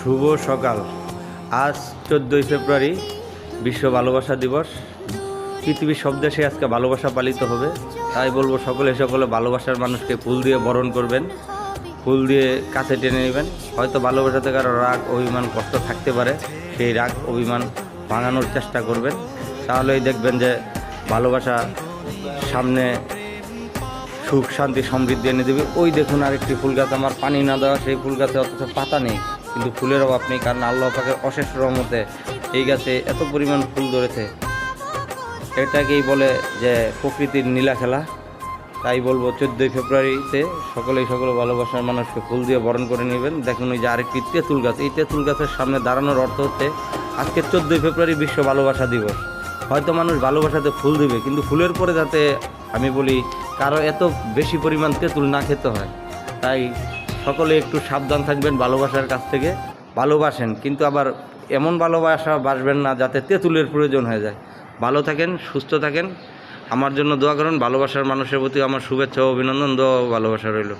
শুভ সকাল। আজ 14ই ফেব্রুয়ারি, বিশ্ব ভালোবাসা দিবস। পৃথিবীর সব দেশে আজকে ভালোবাসা পালিত হবে। তাই বলবো সকলে ভালোবাসার মানুষকে ফুল দিয়ে বরণ করবেন, ফুল দিয়ে কাছে টেনে নেবেন। হয়তো ভালোবাসাতে কারো রাগ, অভিমান, কষ্ট থাকতে পারে, সেই রাগ অভিমান ভাঙানোর চেষ্টা করবেন। তাহলেই দেখবেন যে ভালোবাসা সামনে সুখ, শান্তি, সমৃদ্ধি এনে দেবে। ওই দেখুন আরেকটি ফুল গাছ, আমার পানি না দেওয়া সেই ফুল গাছে অথচ পাতা নেই, কিন্তু ফুলের অভাব নেই, কারণ আল্লাহ পাকের অশেষ রহমতে এই গাছে এত পরিমাণ ফুল ধরেছে। এটাকেই বলে যে প্রকৃতির নীলা খেলা। তাই বলবো 14ই ফেব্রুয়ারিতে সকলে ভালোবাসার মানুষকে ফুল দিয়ে বরণ করে নেবেন। দেখুন ওই যে আরেকটি তেঁতুল গাছ, এই তেঁতুল গাছের সামনে দাঁড়ানোর অর্থ হচ্ছে আজকে 14ই ফেব্রুয়ারি বিশ্ব ভালোবাসা দিবস। হয়তো মানুষ ভালোবাসাতে ফুল দিবে, কিন্তু ফুলের পরে যাতে আমি বলি কারো এত বেশি পরিমাণ তেঁতুল না খেতে হয়। তাই সকলে একটু সাবধান থাকবেন ভালোবাসার কাছ থেকে। ভালোবাসেন, কিন্তু আবার এমন ভালোবাসা বাসবেন না যাতে তেঁতুলের প্রয়োজন হয়ে যায়। ভালো থাকেন, সুস্থ থাকেন, আমার জন্য দোয়া করুন। ভালোবাসার মানুষের প্রতি আমার শুভেচ্ছা ও অভিনন্দন, দোয়া ও ভালোবাসা রইল।